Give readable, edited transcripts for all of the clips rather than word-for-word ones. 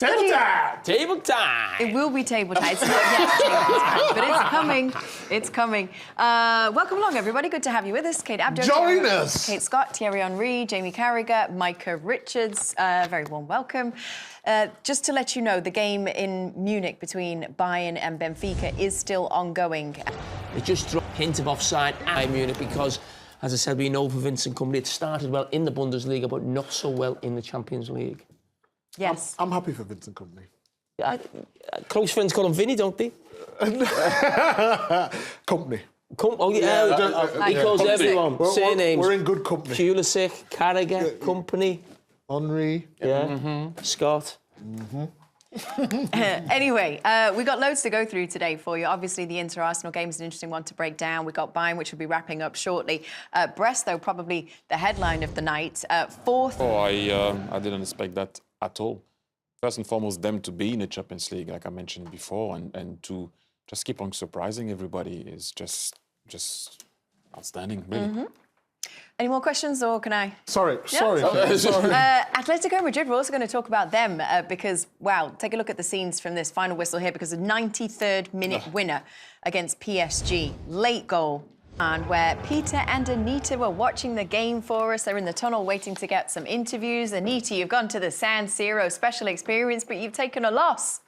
Table time! Table time! It will be table time. It's not yet table time, but it's coming. It's coming. Welcome along, everybody. Good to have you with us. Kate Abdo. Join us! Kate Scott, Thierry Henry, Jamie Carragher, Micah Richards. Very warm welcome. Just to let you know, the game in Munich between Bayern and Benfica is still ongoing. It just dropped a hint of offside at Munich because, as I said, we know for Vincent Kompany, it started well in the Bundesliga, but not so well in the Champions League. Yes. I'm happy for Vincent Kompany. Close friends call him Vinny, don't they? Company. Oh, yeah. He calls everyone. Surnames. We're in good company. Pulisic, Carragher, Kompany. Henry. Yeah. Scott. Anyway, we got loads to go through today for you. Obviously, the Inter-Arsenal game is an interesting one to break down. We got Bayern, which will be wrapping up shortly. Brest, though, probably the headline of the night. Fourth. Oh, I didn't expect that at all. First and foremost, them to be in the Champions League, like I mentioned before, and to just keep on surprising everybody is just outstanding, really. Any more questions, or can I? Sorry. Atletico Madrid, we're also going to talk about them because, wow, take a look at the scenes from this final whistle here because a 93rd minute winner against PSG. Late goal. And where Peter and Anita were watching the game for us. They're in the tunnel waiting to get some interviews. Anita, you've gone to the San Siro special experience, but you've taken a loss.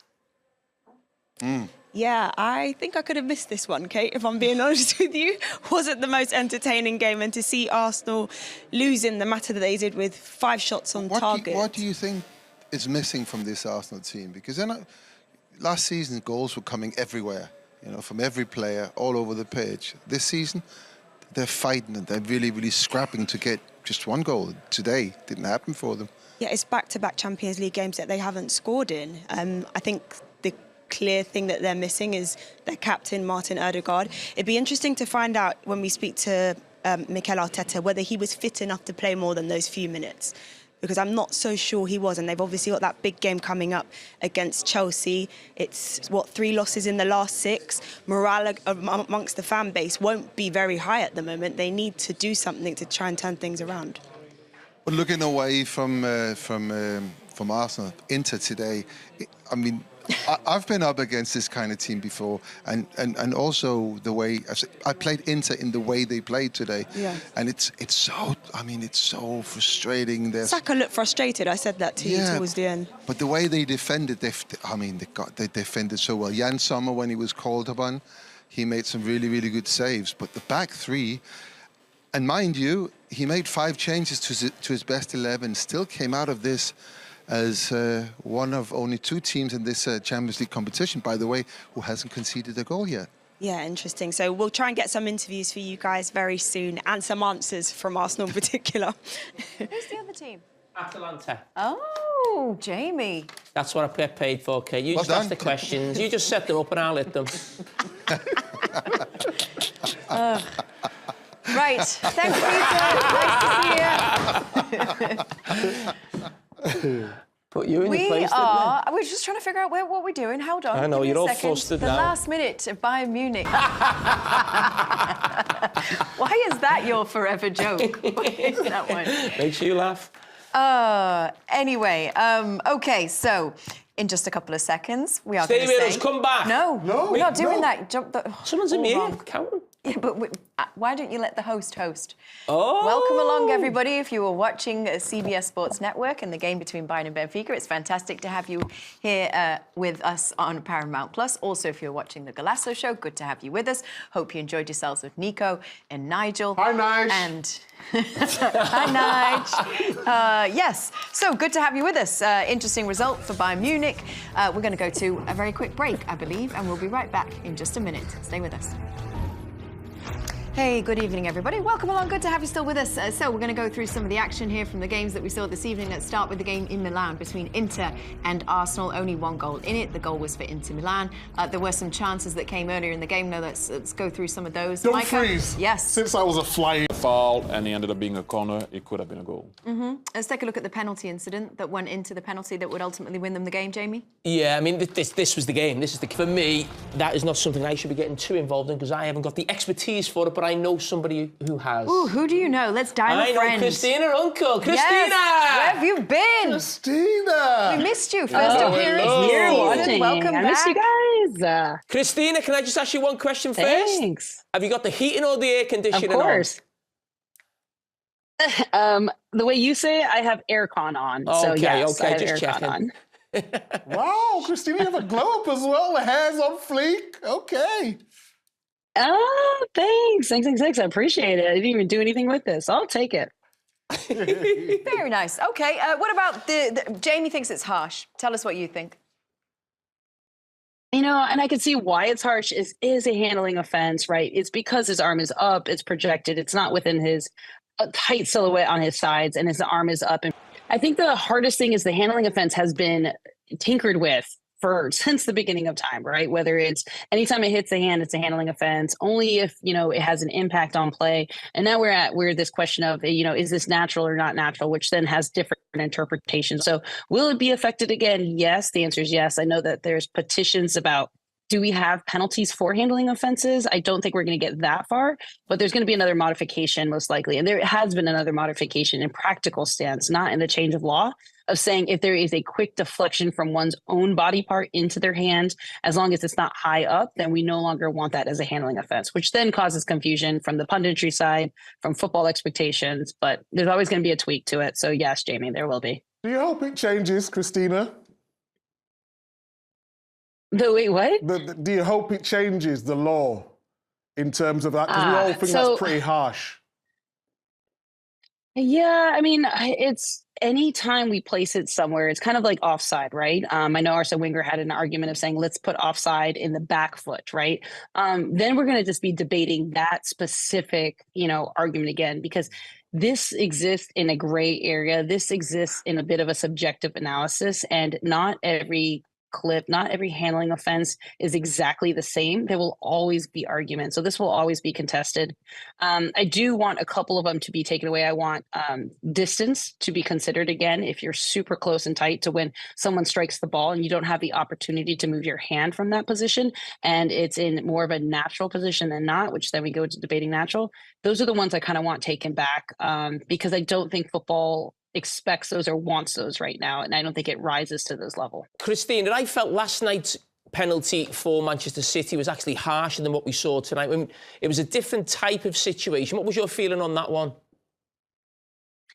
Yeah, I think I could have missed this one, Kate, if I'm being honest with you. Wasn't the most entertaining game, and to see Arsenal losing the matter that they did with 5 shots on target. What do you think is missing from this Arsenal team? Because last season, goals were coming everywhere, you know, from every player, all over the pitch. This season, they're fighting and they're really, really scrapping to get just one goal. Today, didn't happen for them. Yeah, it's back-to-back Champions League games that they haven't scored in. I think the clear thing that they're missing is their captain, Martin Ødegaard. It'd be interesting to find out when we speak to Mikel Arteta whether he was fit enough to play more than those few minutes, because I'm not so sure he was, and they've obviously got that big game coming up against Chelsea. It's, 3 losses in the last 6. Morale amongst the fan base won't be very high at the moment. They need to do something to try and turn things around. But looking away from Arsenal, Inter today, I mean, I've been up against this kind of team before, and also the way I played Inter in the way they played today, and it's so frustrating. Saka looked frustrated. I said that to you towards the end. But the way they defended, they defended so well. Jan Sommer, when he was called upon, he made some really, really good saves. But the back 3, and mind you, he made 5 changes to his best 11, still came out of this as one of only 2 teams in this Champions League competition, by the way, who hasn't conceded a goal yet. Yeah, interesting. So we'll try and get some interviews for you guys very soon, and some answers from Arsenal in particular. Who's the other team? Atalanta. Oh, Jamie. That's what I get paid for, Kate. You just ask the questions. You just set them up and I'll hit them. Right. Thanks, Peter. Nice to see you. Put you in your place, we're just trying to figure out what we're doing. Hold on. I know, you're all flustered now. The last minute of Bayern Munich. Why is that your forever joke? That one. Makes you laugh. Anyway, OK, so in just a couple of seconds, we are going to Stay say... with us, come back. No, we're not doing that. Someone's in here, count them. Yeah, but why don't you let the host host? Oh! Welcome along, everybody. If you were watching CBS Sports Network and the game between Bayern and Benfica, it's fantastic to have you here with us on Paramount Plus. Also, if you're watching the Golasso Show, good to have you with us. Hope you enjoyed yourselves with Nico and Nigel. Hi, Nige. And hi, Nige. Yes, so good to have you with us. Interesting result for Bayern Munich. We're going to go to a very quick break, I believe, and we'll be right back in just a minute. Stay with us. Hey, good evening, everybody. Welcome along. Good to have you still with us. So we're going to go through some of the action here from the games that we saw this evening. Let's start with the game in Milan between Inter and Arsenal. Only 1 goal in it. The goal was for Inter Milan. There were some chances that came earlier in the game. Now let's go through some of those. Dumfries. Yes. Since I was a flying Foul, and it ended up being a corner. It could have been a goal. Let's take a look at the penalty incident that went into the penalty that would ultimately win them the game, Jamie. Yeah, I mean, this was the game. For me, that is not something I should be getting too involved in because I haven't got the expertise for it, but I know somebody who has. Ooh, who do you know? Let's dial I a friend. know Christina, uncle. Christina! Yes. Where have you been? Christina! We missed you. First appearance hello. this Here season. watching. Welcome I back. miss you guys. Christina, can I just ask you one question first? Thanks. Have you got the heating or the air conditioning Of course. The way you say it, I have aircon on. So Okay, yes, okay, I have just aircon checking. on. Wow, Christina, you have a glow up as well. The hair's on fleek. Okay. Oh, thanks. I appreciate it. I didn't even do anything with this. I'll take it. Very nice. Okay, what about Jamie thinks it's harsh. Tell us what you think. You know, and I can see why it's harsh is a handling offense, right? It's because his arm is up, it's projected, it's not within his tight silhouette on his sides, and his arm is up. And I think the hardest thing is the handling offense has been tinkered with since the beginning of time, right? Whether it's anytime it hits the hand, it's a handling offense, only if, you know, it has an impact on play. And now we're this question of, you know, is this natural or not natural, which then has different interpretations. So will it be affected again? Yes. The answer is yes. I know that there's petitions about, do we have penalties for handling offenses? I don't think we're going to get that far, but there's going to be another modification most likely. And there has been another modification in practical stance, not in the change of law, of saying if there is a quick deflection from one's own body part into their hand, as long as it's not high up, then we no longer want that as a handling offense, which then causes confusion from the punditry side, from football expectations. But there's always going to be a tweak to it. So yes, Jamie, there will be. Do you hope it changes, Christina? Wait, what? Do you hope it changes the law in terms of that? Because we all think that's pretty harsh. Yeah, I mean, it's any time we place it somewhere, it's kind of like offside, right? I know Arsene Wenger had an argument of saying, let's put offside in the back foot, right? Then we're going to just be debating that specific, you know, argument again, because this exists in a gray area. This exists in a bit of a subjective analysis, and not every clip, not every handling offense is exactly the same. There will always be arguments. So this will always be contested. I do want a couple of them to be taken away. I want distance to be considered again. If you're super close and tight to when someone strikes the ball and you don't have the opportunity to move your hand from that position, and it's in more of a natural position than not, which then we go to debating natural. Those are the ones I kind of want taken back because I don't think football expects those or wants those right now, and I don't think it rises to this level. Christina, I felt last night's penalty for Manchester City was actually harsher than what we saw tonight. I mean, it was a different type of situation. What was your feeling on that one?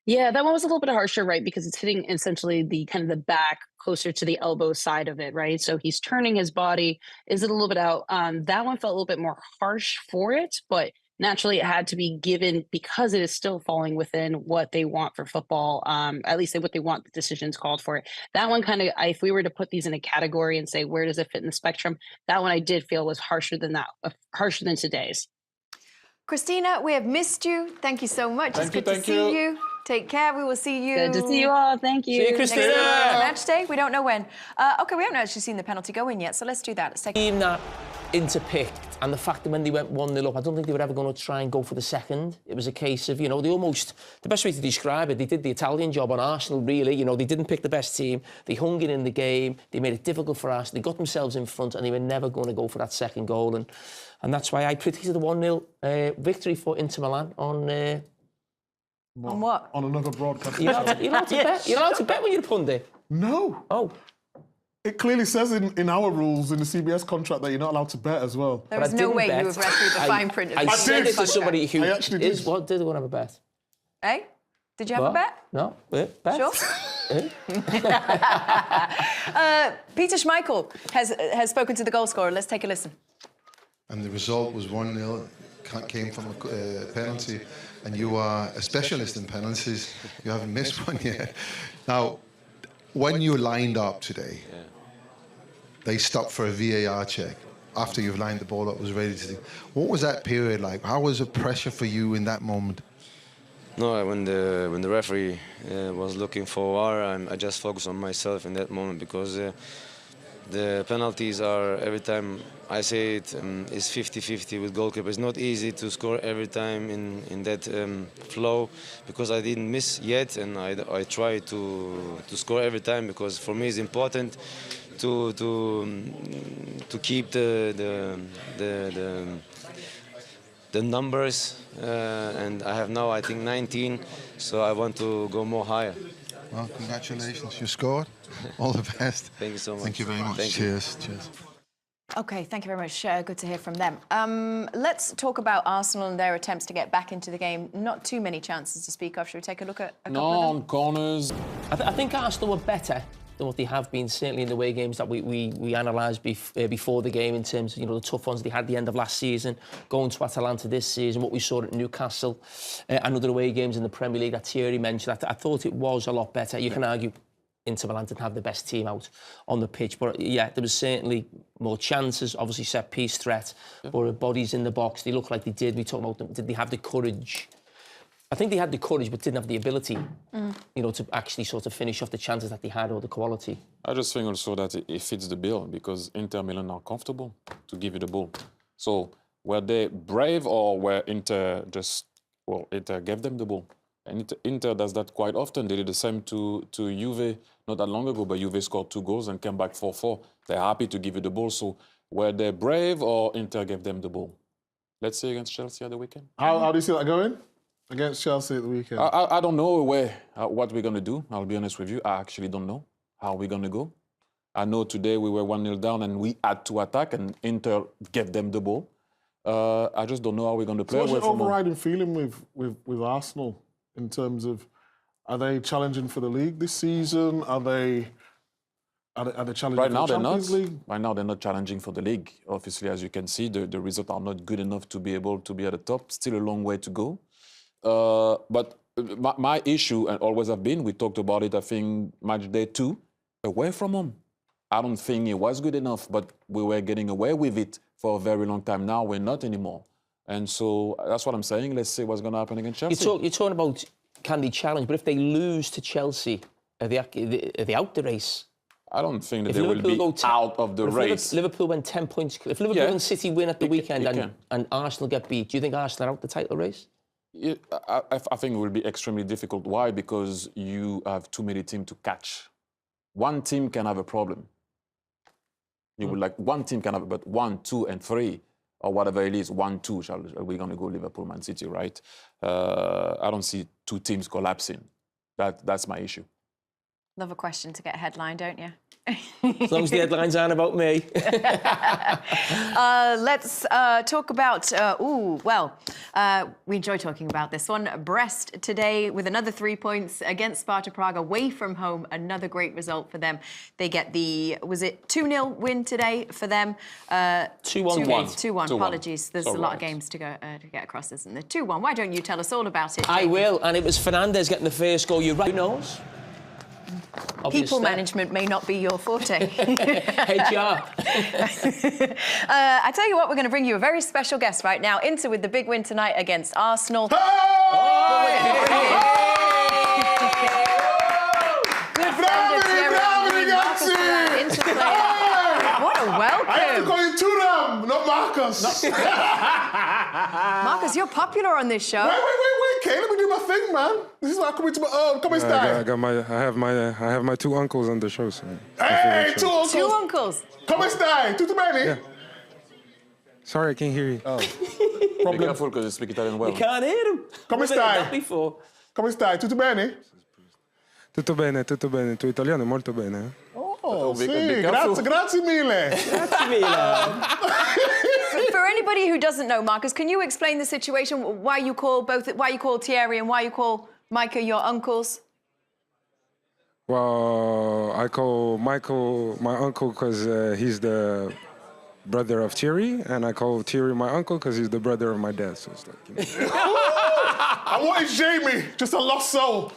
Yeah, that one was a little bit harsher, right? Because it's hitting essentially the kind of the back closer to the elbow side of it, right? So he's turning his body. Is it a little bit out? That one felt a little bit more harsh for it, but naturally it had to be given because it is still falling within what they want for football, at least what they want the decisions called for it. That one kind of, if we were to put these in a category and say, where does it fit in the spectrum? That one I did feel was harsher than today's. Christina, we have missed you. Thank you so much. It's good to see you. Take care. We will see you. Good to see you all. Thank you. See you, Christina. Match day. We don't know when. Okay, we haven't actually seen the penalty go in yet, so let's do that. Let's take Team that interpicked, and the fact that when they went 1-0 up, I don't think they were ever going to try and go for the second. It was a case of, you know, the best way to describe it, they did the Italian job on Arsenal, really. You know, they didn't pick the best team. They hung it in the game. They made it difficult for us. They got themselves in front, and they were never going to go for that second goal. And that's why I predicted a 1-0 victory for Inter Milan on... on what? On another broadcast. You're allowed to bet. You're allowed to bet when you're a pundit. No. Oh. It clearly says in our rules, in the CBS contract, that you're not allowed to bet as well. There is no way you have read through the fine print of I the said it to somebody who I actually is... did. What, did one have a bet? Hey? Did you have What? a bet? No. Bet? Sure. Peter Schmeichel has spoken to the goal scorer. Let's take a listen. And the result was 1-0, came from a penalty, and you are a specialist in penalties. You haven't missed one yet. Now, when you lined up today, they stopped for a VAR check after you've lined the ball up, was ready to... What was that period like? How was the pressure for you in that moment? No, when the referee was looking for VAR, I just focused on myself in that moment, because the penalties are, every time I say it, is 50-50 with goalkeeper. It's not easy to score every time in that flow, because I didn't miss yet, and I try to score every time, because for me it's important to keep the the numbers, and I have now, I think, 19, so I want to go more higher. Well, congratulations, you scored. All the best. Thank you so much. Thank you very much. Thank you. Cheers. Cheers. Okay, thank you very much. Good to hear from them. Let's talk about Arsenal and their attempts to get back into the game. Not too many chances to speak of. Should we take a look at a couple of them? On corners. I think Arsenal were better than what they have been, certainly in the away games that we analysed before the game, in terms of, you know, the tough ones they had at the end of last season, going to Atalanta this season, what we saw at Newcastle, and other away games in the Premier League that Thierry mentioned. I thought it was a lot better. You can argue Inter Milan didn't have the best team out on the pitch, but yeah, there was certainly more chances, obviously set-piece threat, but bodies in the box, they looked like they did. We talked about them. Did they have the courage? I think they had the courage, but didn't have the ability, you know, to actually sort of finish off the chances that they had, or the quality. I just think also that it fits the bill, because Inter Milan are comfortable to give you the ball. So were they brave, or were Inter just, well, Inter gave them the ball? And Inter does that quite often. They did the same to Juve not that long ago, but Juve scored 2 goals and came back 4-4. They're happy to give you the ball. So were they brave, or Inter gave them the ball? Let's see against Chelsea at the weekend. How do you see that going? Against Chelsea at the weekend? I don't know what we're going to do. I'll be honest with you. I actually don't know how we're going to go. I know today we were 1-0 down and we had to attack, and Inter gave them the ball. I just don't know how we're going to play. So what's your overriding feeling with Arsenal in terms of, are they challenging for the league this season? Are they challenging right for now the Champions League? Right now they're not challenging for the league. Obviously, as you can see, the results are not good enough to be able to be at the top. Still a long way to go. But my issue, and always have been, we talked about it, I think, match day 2, away from home. I don't think it was good enough, but we were getting away with it for a very long time. Now we're not anymore. And so that's what I'm saying. Let's see what's going to happen against Chelsea. You're talking about, can they challenge? But if they lose to Chelsea, are they out the race? I don't think that they will be out of the race. Liverpool went 10 points. If Liverpool and City win at the weekend and Arsenal get beat, do you think Arsenal are out the title race? Yeah, I think it will be extremely difficult. Why? Because you have too many teams to catch. One team can have a problem. You would like one team can have, but 1, 2, and 3, or whatever it is, 1, 2, we're going to go Liverpool, Man City, right? I don't see 2 teams collapsing. That's my issue. Love a question to get a headline, don't you? As long as the headlines aren't about me. Let's talk about, we enjoy talking about this one. Brest today with another 3 points against Sparta Prague away from home. Another great result for them. They get the, was it 2-0 win today for them? 2-1. 2-1, apologies. There's a lot of games to get across, isn't there? 2-1. Why don't you tell us all about it, Jamie? I will, and it was Fernandes getting the first goal. You're right. Who knows? People management may not be your forte. HR. I tell you what, we're going to bring you a very special guest right now. Inter with the big win tonight against Arsenal. Good Inter player. What a welcome. I have to call you Thuram, not Marcus. Marcus, you're popular on this show. Wait, okay, let me do my thing, man. This is why I come into my come and I have my 2 uncles on the show. So hey, 2 uncles. 2 uncles. Come and stay. Tutto bene? Yeah. Sorry, I can't hear you. Oh. Be careful because you speak Italian well. You can't hear him. Come stai? Before. Come stai? Tutto bene? Tutto bene, tutto bene. Tu italiano è molto bene. Oh, sì, grazie mille. Grazie mille. For anybody who doesn't know, Marcus, can you explain the situation? Why you call Thierry and why you call Micah your uncles? Well, I call Michael my uncle because he's the brother of Thierry, and I call Thierry my uncle because he's the brother of my dad. So it's like, you know. And what is Jamie? Just a lost soul.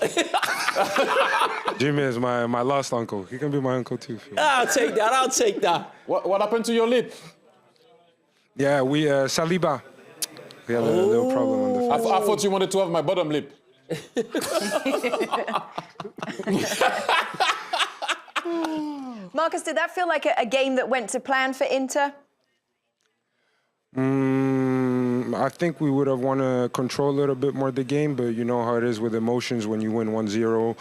Jimmy is my lost uncle. He can be my uncle too. I'll take that. What happened to your lip? Yeah, we Saliba. We had a little problem on the face. I thought you wanted to have my bottom lip. Marcus, did that feel like a game that went to plan for Inter? I think we would have wanted to control a little bit more the game, but you know how it is with emotions when you win 1-0.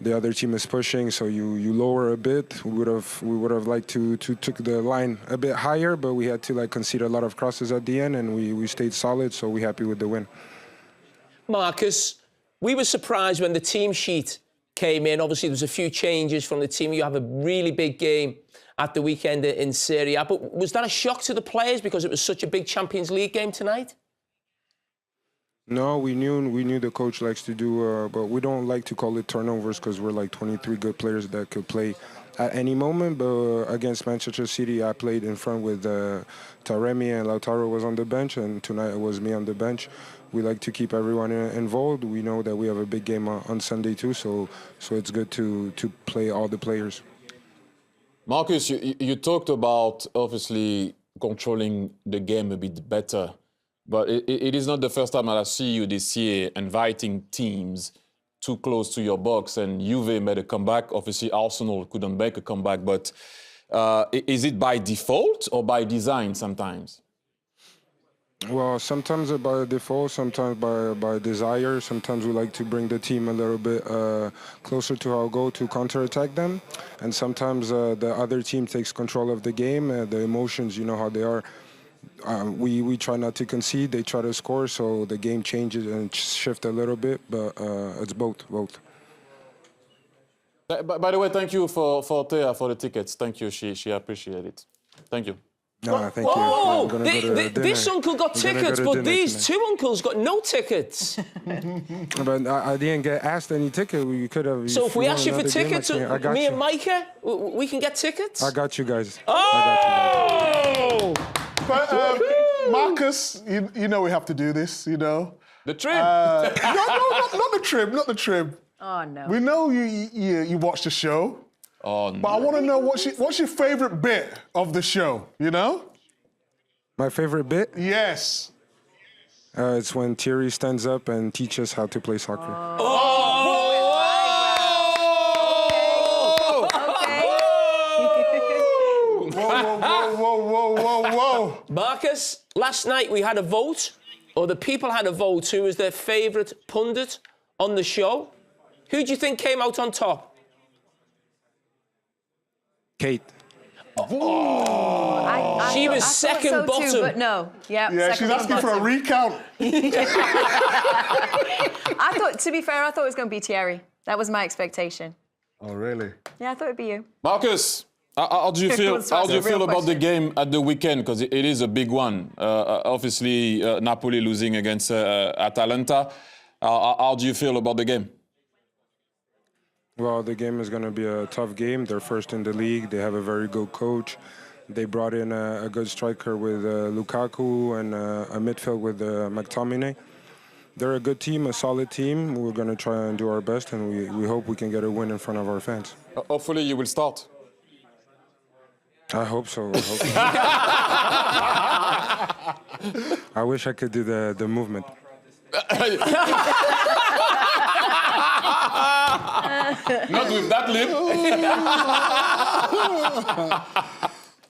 the other team is pushing, so you lower a bit. We would have liked to took the line a bit higher, but we had to like concede a lot of crosses at the end, and we stayed solid, so we're happy with the win. Marcus, we were surprised when the team sheet came in. Obviously, there was a few changes from the team. You have a really big game at the weekend in Serie A, but was that a shock to the players because it was such a big Champions League game tonight? No, we knew the coach likes to do, but we don't like to call it turnovers because we're like 23 good players that could play at any moment. But against Manchester City, I played in front with Thuram and Lautaro was on the bench, and tonight it was me on the bench. We like to keep everyone involved. We know that we have a big game on Sunday too, so it's good to play all the players. Marcus, you talked about obviously controlling the game a bit better, but it is not the first time that I see you this year inviting teams too close to your box, and Juve made a comeback. Obviously, Arsenal couldn't make a comeback, but is it by default or by design sometimes? Well, sometimes by default, sometimes by desire. Sometimes we like to bring the team a little bit closer to our goal to counterattack them. And sometimes the other team takes control of the game. The emotions, you know how they are. We try not to concede. They try to score, so the game changes and shifts a little bit. But it's both. By the way, thank you for Thea for the tickets. Thank you. She appreciated it. Thank you. No, thank you. Oh, I'm gonna go to this dinner. uncle got I'm gonna go tickets, to but dinner these tonight. two uncles got no tickets. But I didn't get asked any ticket. We could have. So if we ask you for another game, tickets, I got me you. and Micah, we can get tickets? I got you guys. Oh! But Marcus, you know we have to do this, you know. The trim. No, not the trim. Oh, no. We know you watch the show, Oh, no. but I want to know what's your favorite bit of the show, you know? My favorite bit? Yes. It's when Thierry stands up and teaches how to play soccer. Whoa. Marcus, last night we had a vote, or the people had a vote, who was their favourite pundit on the show. Who do you think came out on top? Kate. She was I second thought so bottom. Too, but no. Yeah, second she's asking for a bottom. recount. I thought, to be fair, I thought it was going to be Thierry. That was my expectation. Oh, really? Yeah, I thought it'd be you. Marcus, how do you feel? Let's How ask do you a real feel about the question. game at the weekend? Because it is a big one. Obviously, Napoli losing against Atalanta. How do you feel about the game? Well, the game is going to be a tough game. They're first in the league. They have a very good coach. They brought in a good striker with Lukaku and a midfield with McTominay. They're a good team, a solid team. We're going to try and do our best, and we hope we can get a win in front of our fans. Hopefully, you will start. I hope so. I wish I could do the movement. Not with that lip.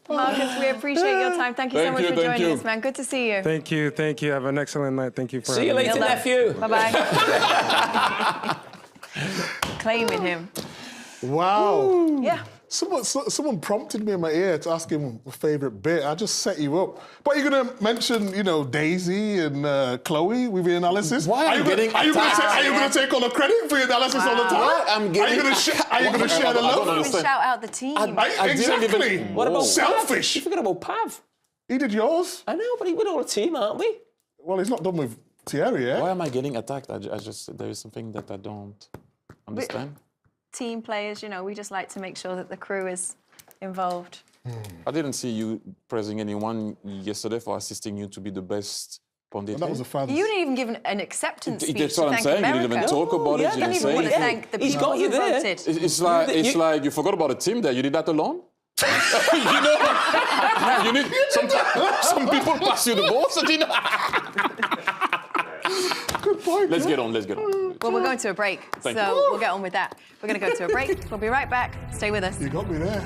Marcus, we appreciate your time. Thank you so much for joining us, man. Good to see you. Thank you. Have an excellent night. Thank you for See you having me. later, nephew. Bye-bye. Claiming him. Wow. Yeah. Someone prompted me in my ear to ask him a favourite bit. I just set you up. But you're going to mention, Daisy and Chloe with your analysis? Why are you getting Are you going to take all the credit for your analysis all the time? Why I'm getting- Are you going to share the I don't love? understand. Even shout out the team. Exactly. What about Selfish. Pav? You forgot about Pav. He did yours. I know, but we're all a team, aren't we? Well, he's not done with Thierry, yeah? Why am I getting attacked? I just there is something that I don't understand. Team players, we just like to make sure that the crew is involved. I didn't see you praising anyone yesterday for assisting you to be the best pundit. Well, that was a fan. You didn't even give an acceptance speech That's to what I'm thank saying. You America. didn't even talk about it. yeah, You You didn't didn't even want say to it. thank the He's people got you who there. voted. It's like you forgot about a team there. You did that alone. You need some people pass you the ball. So Good point. Let's get on. Well, we're going to a break, Thank so you. we'll get on with that. We're going to go to a break. We'll be right back. Stay with us. You got me there.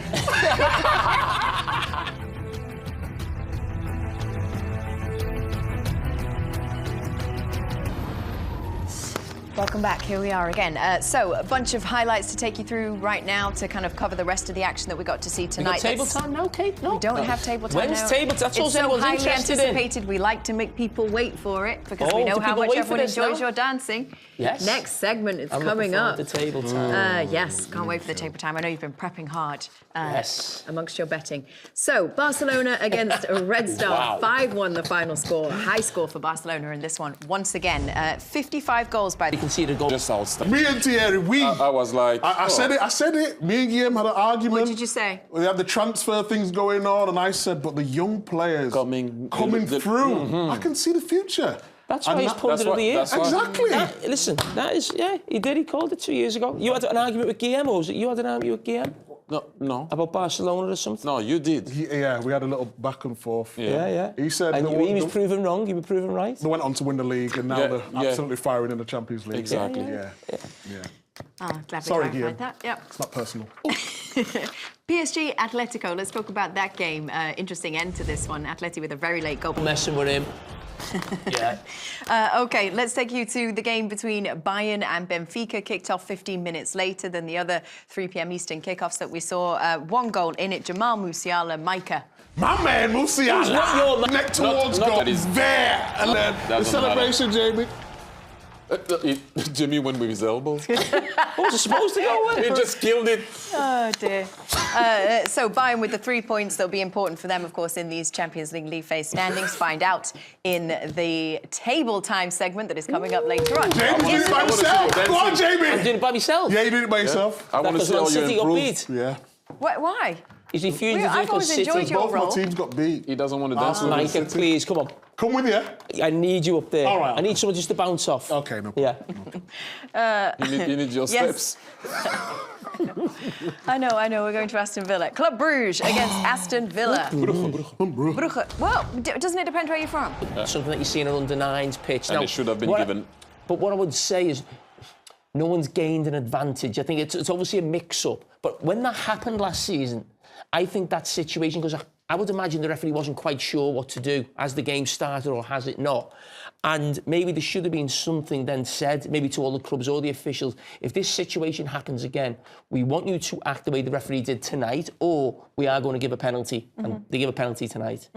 Welcome back. Here we are again. So, a bunch of highlights to take you through right now to kind of cover the rest of the action that we got to see tonight. We got table time now, Kate? No. We don't have table time When's now. table time? That's all it's so everyone's highly interested in. anticipated. We like to make people wait for it because we Oh, know do how people much wait for everyone this enjoys now? your dancing. Yes. Next segment is I'm coming looking up. forward to table time. Yes, can't wait for the table time. I know you've been prepping hard Yes. amongst your betting. So, Barcelona against Red Star, 5-1 the final score. High score for Barcelona in this one. Once again, 55 goals by the... You can see the goal. Just outstanding. Me and Thierry, I was like, I said it. Me and Guillaume had an argument. What did you say? We had the transfer things going on, and I said, but the young players Coming through. I can see the future. That's why he's pulled it of the year. Exactly. Listen, that is, he did. He called it 2 years ago. You had an argument with Guillaume, or was it you had an argument with Guillaume? No. About Barcelona or something? No, you did. Yeah, we had a little back and forth. Yeah. He said And he was proven wrong, you were proven right. They went on to win the league, and now they're absolutely firing in the Champions League. Exactly. Yeah. Glad we Sorry, clarified Guillaume. that. Yep. It's not personal. PSG Atletico, let's talk about that game. Interesting end to this one. Atleti with a very late goal. Messing with him. Okay, let's take you to the game between Bayern and Benfica. Kicked off 15 minutes later than the other 3 p.m. Eastern kickoffs that we saw. 1 goal in it. Jamal Musiala, Micah. My man, Musiala. Neck towards goal. There. And then the celebration, Jamie. Jimmy went with his elbow. What was it supposed to go with? He just killed it. Oh, dear. So Bayern with the 3 points. That'll be important for them, of course, in these Champions League phase standings. Find out in the table time segment that is coming up later on. Jamie did it by himself. Go on, Jamie. I'm doing it by myself. Yeah, you did it by yourself. I want to see how you City got improve. beat. Yeah. Why? He's refusing to do it I've always because City... enjoyed your Both role. my teams got beat. He doesn't want to dance with us. Micah, please, come on. Come with you. I need you up there. All right. I need someone just to bounce off. Okay, no problem. Yeah. You need your Yes. steps. I know. We're going to Aston Villa. Club Bruges against Aston Villa. Brugge. Well, doesn't it depend where you're from? Something that you see in an under-9s pitch. And Now, it should have been what given. But what I would say is no one's gained an advantage. I think it's obviously a mix-up. But when that happened last season, I think that situation, because I would imagine the referee wasn't quite sure what to do as the game started, or has it not? And maybe there should have been something then said, maybe to all the clubs or the officials, if this situation happens again, we want you to act the way the referee did tonight, or we are going to give a penalty. And they give a penalty tonight.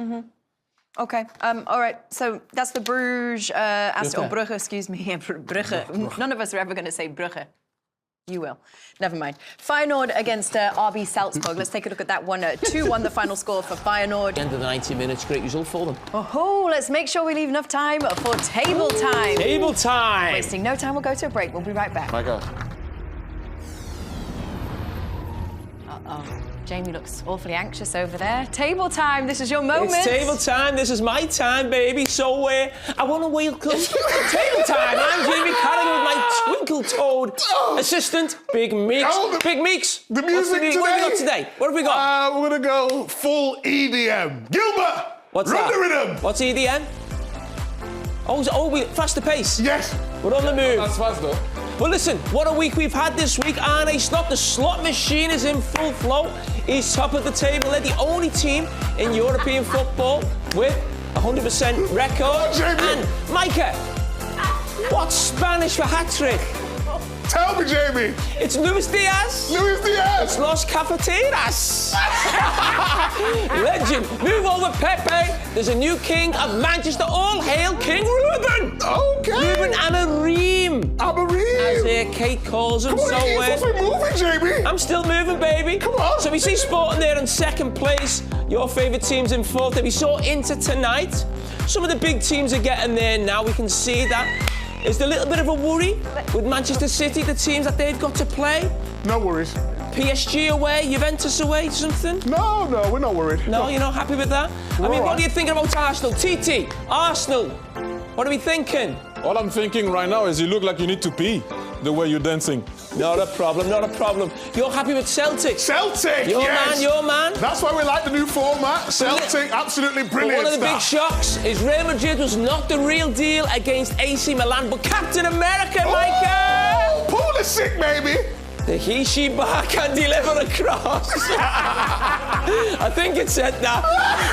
Okay. All right. So that's the Bruges, Brugge, excuse me. Brugge. None of us are ever going to say Brugge. You will. Never mind. Feyenoord against RB Salzburg. Let's take a look at that one. 2-1 the final score for Feyenoord. End of the 90 minutes, great result for them. Oh, let's make sure we leave enough time for table time. Table time! Wasting no time, we'll go to a break. We'll be right back. Micah. Uh-oh. Jamie looks awfully anxious over there. Table time, this is your moment. It's table time. This is my time, baby. So I want to welcome table time. I'm Jamie Carragher with my twinkle-toed assistant, Big Meeks. Big Meeks. The music today. What have we got today? What have we got? We're going to go full EDM. Gilbert! What's run that? the rhythm. What's EDM? Faster pace. Yes. We're on the move. That's fast, though. Well, listen, what a week we've had this week. Arne Slot, the slot machine is in full flow. He's top of the table. They're the only team in European football with 100% record. Jamie. And Micah, what's Spanish for hat-trick? Tell me, Jamie. It's Luis Diaz. Luis Diaz. It's Los Cafeteras. Legend. Move over, Pepe. There's a new king of Manchester. All hail King Ruben. Okay. Ruben Amorim. As Kate calls him. Come on, you're supposed to be moving, Jamie. I'm still moving, baby. Come on. So we see Sporting there in second place. Your favourite team's in fourth. We saw Inter tonight. Some of the big teams are getting there now. We can see that. Is there a little bit of a worry with Manchester City, the teams that they've got to play? No worries. PSG away, Juventus away, something? No, we're not worried. No, you're not happy with that? What are you thinking about Arsenal? TT, Arsenal, what are we thinking? All I'm thinking right now is you look like you need to pee the way you're dancing. Not a problem. You're happy with Celtic? Celtic, Your man. That's why we like the new format. Celtic, absolutely brilliant. But one of the big shocks is Real Madrid was not the real deal against AC Milan, but Captain America, Micah! Pulisic, baby! The he, she, bar can deliver a cross. I think it said that.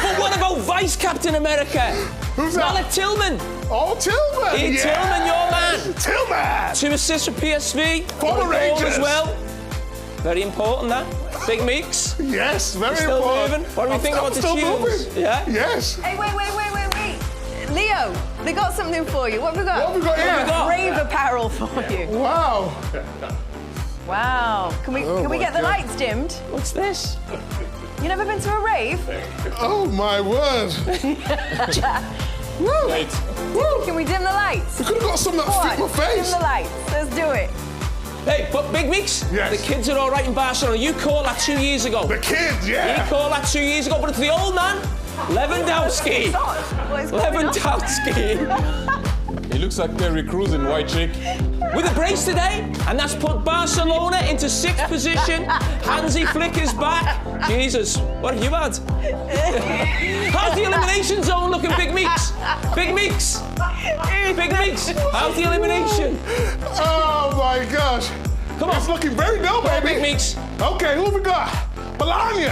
But what about Vice Captain America? Who's that? Alec Tillman. Oh, Tillman! Ian Tillman, your man. Tillman! 2 assists for PSV. For the Goal Rangers. as well. Very important, that. Big Meeks. Yes, very Still important. moving. What do we think about the still tunes? moving. Yeah? Yes. Hey, wait. Leo, they got something for you. What have we got? What have we got here? we got? Rave apparel for you. Wow. Wow. Can we my get the God. lights dimmed? What's this? You never been to a rave? Oh, my word. Woo. Wait. Woo. Can we dim the lights? We could have got some that Go fit on, my face. dim the lights. Let's do it. Hey, but Big Meeks, Yes. the kids are all right in Barcelona. You called that 2 years ago. The kids, You yeah. called that 2 years ago, but it's the old man, Lewandowski. What is going on? Lewandowski. He looks like Terry Crews in White Chick. With a brace today, and that's put Barcelona into 6th position. Hansi Flick is back. Jesus, what have you had? How's the elimination zone looking, Big Meeks? Big Meeks? Big Meeks, how's the elimination? Oh, my gosh. Come on. It's looking very dull, Big baby. Meeks. Okay, who we got? Bologna.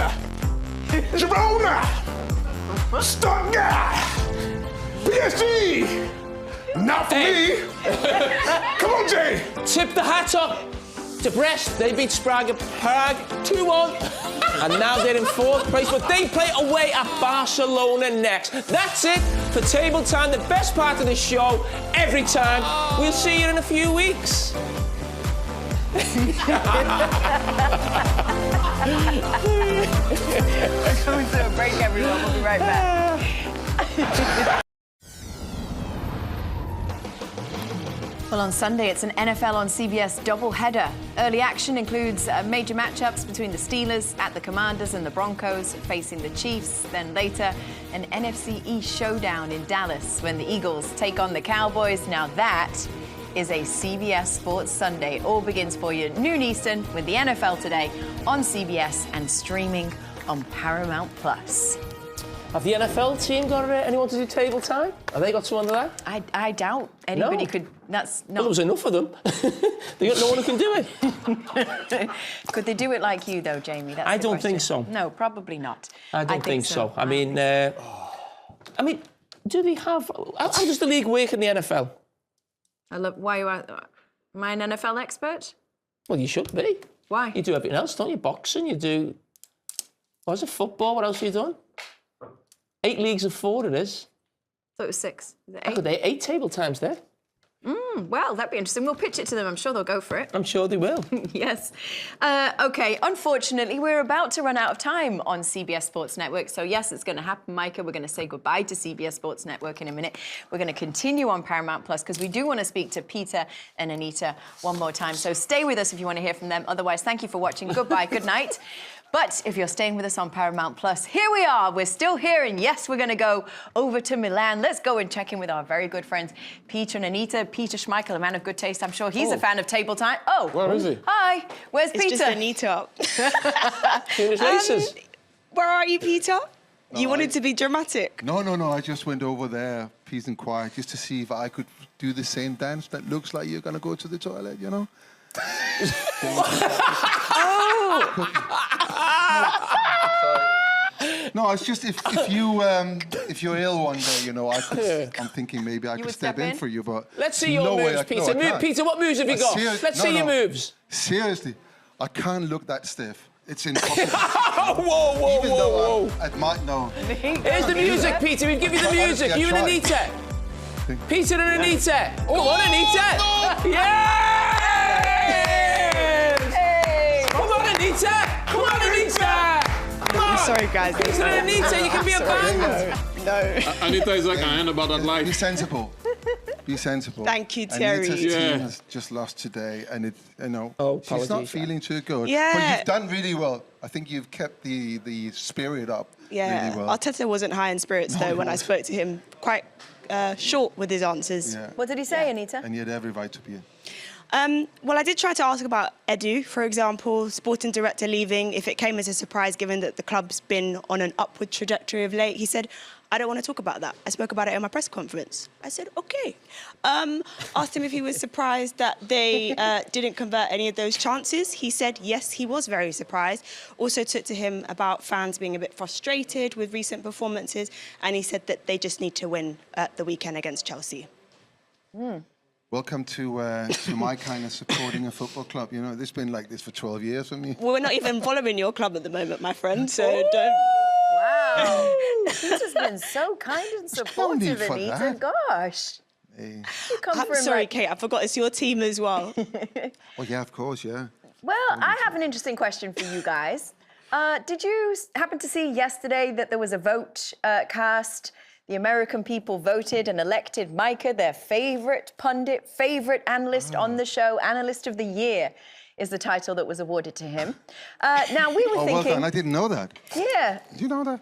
Girona. Stuttgart. PSG. Not for Hey. me. Come on, Jay. Tip the hat up to Brest. They beat Prague 2-1. And now they're in 4th place, but they play away at Barcelona next. That's it for Table Time, the best part of the show every time. We'll see you in a few weeks. Going to a break, everyone. We'll be right back. Well, on Sunday, it's an NFL on CBS doubleheader. Early action includes major matchups between the Steelers at the Commanders and the Broncos facing the Chiefs. Then later, an NFC East showdown in Dallas when the Eagles take on the Cowboys. Now that is a CBS Sports Sunday. All begins for you noon Eastern with the NFL Today on CBS and streaming on Paramount Plus. Have the NFL team got anyone to do Table Time? Have they got someone to that? I doubt anybody No. could. That's Well, not. there was enough of them. They got no one who can do it. Could they do it like you, though, Jamie? That's I the don't think question. so. No, probably not. I don't think so. I mean, do they have? How does the league work in the NFL? I love. Why you are? Am I an NFL expert? Well, you should be. Why? You do everything else, don't you? Boxing, you do. What is it? Football. What else have you done? 8 leagues of 4 it is. I thought it was 6. Is it How 8? could they 8 table times there? Well, that'd be interesting. We'll pitch it to them. I'm sure they'll go for it. I'm sure they will. Yes. OK, unfortunately, we're about to run out of time on CBS Sports Network. So, yes, it's going to happen, Micah. We're going to say goodbye to CBS Sports Network in a minute. We're going to continue on Paramount Plus because we do want to speak to Peter and Anita one more time. So stay with us if you want to hear from them. Otherwise, thank you for watching. Goodbye. Good night. But if you're staying with us on Paramount Plus, here we are. We're still here. And yes, we're going to go over to Milan. Let's go and check in with our very good friends, Peter and Anita. Peter Schmeichel, a man of good taste. I'm sure he's a fan of Table Time. Oh. Where is he? Hi. Where's It's Peter? just Anita. Congratulations. Where are you, Peter? You wanted to be dramatic. No. I just went over there, peace and quiet, just to see if I could do the same dance that looks like you're going to go to the toilet, you know? No, it's just if you're ill one day, you know, I'm thinking maybe I could would step step in in? for you, but Let's see no your way moves, I- no, Peter. I can't. Peter, what moves have you got? Let's see your moves. Seriously, I can't look that stiff. It's impossible. Whoa. Even though I might know. Here's the music, Peter. We've given you the music. Yeah, You and try. Anita. Peter and Anita. Come on, Anita. Yes! Come on, Anita. Come on, Anita. Come on. Sorry, guys. Peter and Anita, you can be a band. Anita is like, I ain't about that Be life. sensible. Be sensible. Thank you, Terry. Anita's Yeah. team has just lost today, and she's not apologies. feeling too good. Yeah. But you've done really well. I think you've kept the spirit up Yeah. really well. Arteta wasn't high in spirits, No, though, he when I wasn't. spoke to him. Quite short with his answers. Yeah. What did he say, Anita? And you had every right to be in. Well, I did try to ask about Edu, for example, sporting director leaving, if it came as a surprise given that the club's been on an upward trajectory of late. He said, I don't want to talk about that. I spoke about it in my press conference. I said, OK. Asked him if he was surprised that they didn't convert any of those chances. He said, yes, he was very surprised. Also took to him about fans being a bit frustrated with recent performances. And he said that they just need to win at the weekend against Chelsea. Welcome to my kind of supporting a football club. You know, this has been like this for 12 years for me. Well, we're not even following your club at the moment, my friend, so don't... Wow. Peter's been so kind and supportive, Anita. Gosh. Hey. You come I'm from sorry, like... Kate, I forgot it's your team as well. Well, yeah, of course, yeah. Well, I have an interesting question for you guys. Did you happen to see yesterday that there was a vote cast? The American people voted and elected Micah, their favourite pundit, favourite analyst on the show. Analyst of the Year is the title that was awarded to him. Now, we were thinking... well done. I didn't know that. Yeah. Did you know that?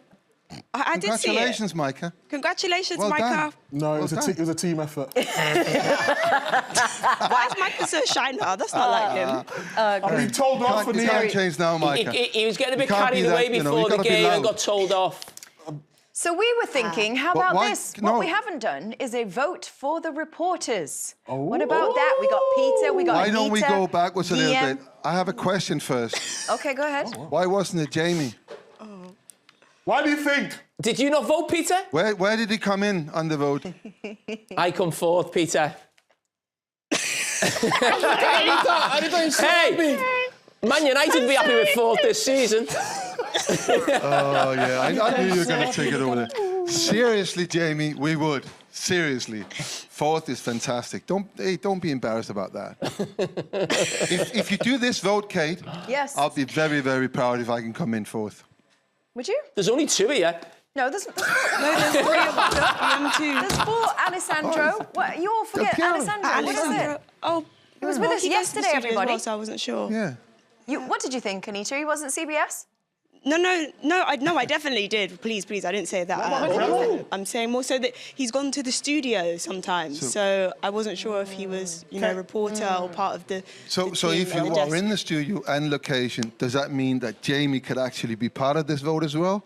I did see it. Congratulations, Micah. Congratulations, Well Micah. done. No, it was done. it was a team effort. Why is Micah so shy now? That's not like him. I've been told off for You the can't change now, Micah. He was getting a bit You can't carried be away that, you know, before you the gotta be game and loud. got told off. So we were thinking, how But about why- this? no. What we haven't done is a vote for the reporters. What about that? We got Peter, we got Why Anita. don't we go backwards a little Ian. bit? I have a question first. Okay, go ahead. Why wasn't it Jamie? Why do you think? Did you not vote, Peter? Where did he come in on the vote? I come fourth, Peter. Hey! Man United will be happy with fourth this season. Oh, yeah, I knew you were going to take it over there. Seriously, Jamie, we would. Seriously. Fourth is fantastic. Don't be embarrassed about that. if you do this vote, Kate, Yes. I'll be very, very proud if I can come in fourth. Would you? There's only two of you. No, there's No, there's three of us. there's four. Alessandro. What? You all forget piano. Alessandro. What is Alessandro. it? Oh, He was with us he goes to the yesterday, studio as everybody. well, so I wasn't sure. Yeah. What did you think, Anita? He wasn't CBS? No, I definitely did. Please, I didn't say that. I'm saying more so that he's gone to the studio sometimes, so I wasn't sure if he was, a reporter or part of the. So the team if or you the are desk. in the studio and location, does that mean that Jamie could actually be part of this vote as well?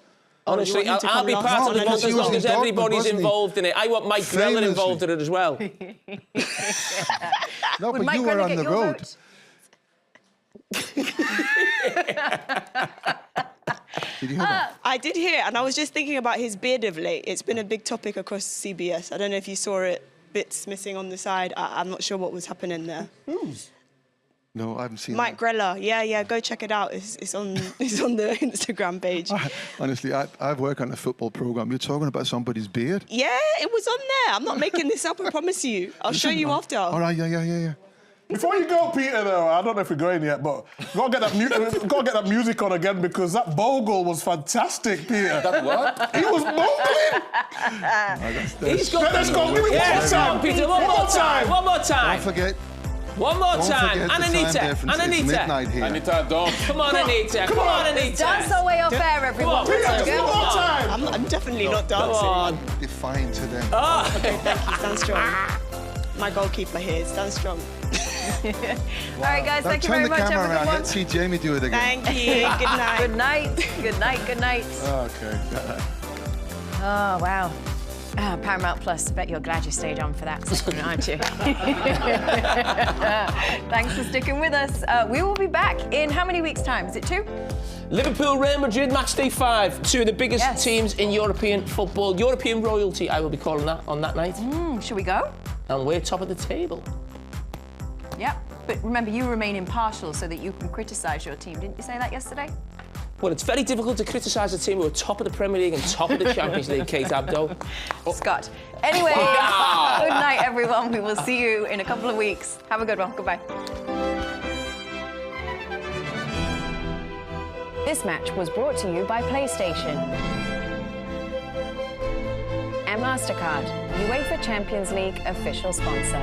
Honestly, you want him to I'll be come part last? of the No, vote as long he as was in Dortmund, everybody's wasn't he? involved in it. I want Mike Grellen Famously. involved in it as well. No, Would but Mike you were Grellen on get the your road. vote? Did you hear that? I did hear, and I was just thinking about his beard of late. It's been a big topic across CBS. I don't know if you saw it, bits missing on the side. I'm not sure what was happening there. No, I haven't seen Mike that. Grella, yeah, go check it out. It's on the Instagram page. Honestly, I work on a football program. You're talking about somebody's beard? Yeah, it was on there. I'm not making this up, I promise you. I'll show you after. All right, yeah. Before you go, Peter, though, I don't know if we're going yet, but gotta get that music on again because that bogle was fantastic, Peter. That what? He was mumbling. He's got Let's go. Give me one more time, Peter. One more time. One more time. Don't forget. One more Don't time. forget And the time Anita. difference. And It's Anita. midnight here. Anita, don't. Come on, Anita. Come on, Anita. Dance our way off air, everyone. Come on, Let's Peter, go. just one more time. I'm definitely not Come dancing. on. Define to them. Okay, thank you. Stand strong. My goalkeeper here. Stand strong. All right, guys, thank you Turn very the much. Have camera a good around. one. Let's see Jamie do it again. Thank you. Good night. Good night. Good night. Good night. Okay. Oh, wow. Paramount Plus, I bet you're glad you stayed on for that segment, aren't you? Thanks for sticking with us. We will be back in how many weeks' time? Is it 2? Liverpool, Real Madrid, match day 5. Two of the biggest Yes. teams in European football. European royalty, I will be calling that on that night. Should we go? And we're top of the table. Yep. But remember, you remain impartial so that you can criticise your team. Didn't you say that yesterday? Well, it's very difficult to criticise a team who are top of the Premier League and top of the Champions League, Kate Abdo. Scott. Anyway, good night, everyone. We will see you in a couple of weeks. Have a good one. Goodbye. This match was brought to you by PlayStation and MasterCard, UEFA Champions League official sponsor.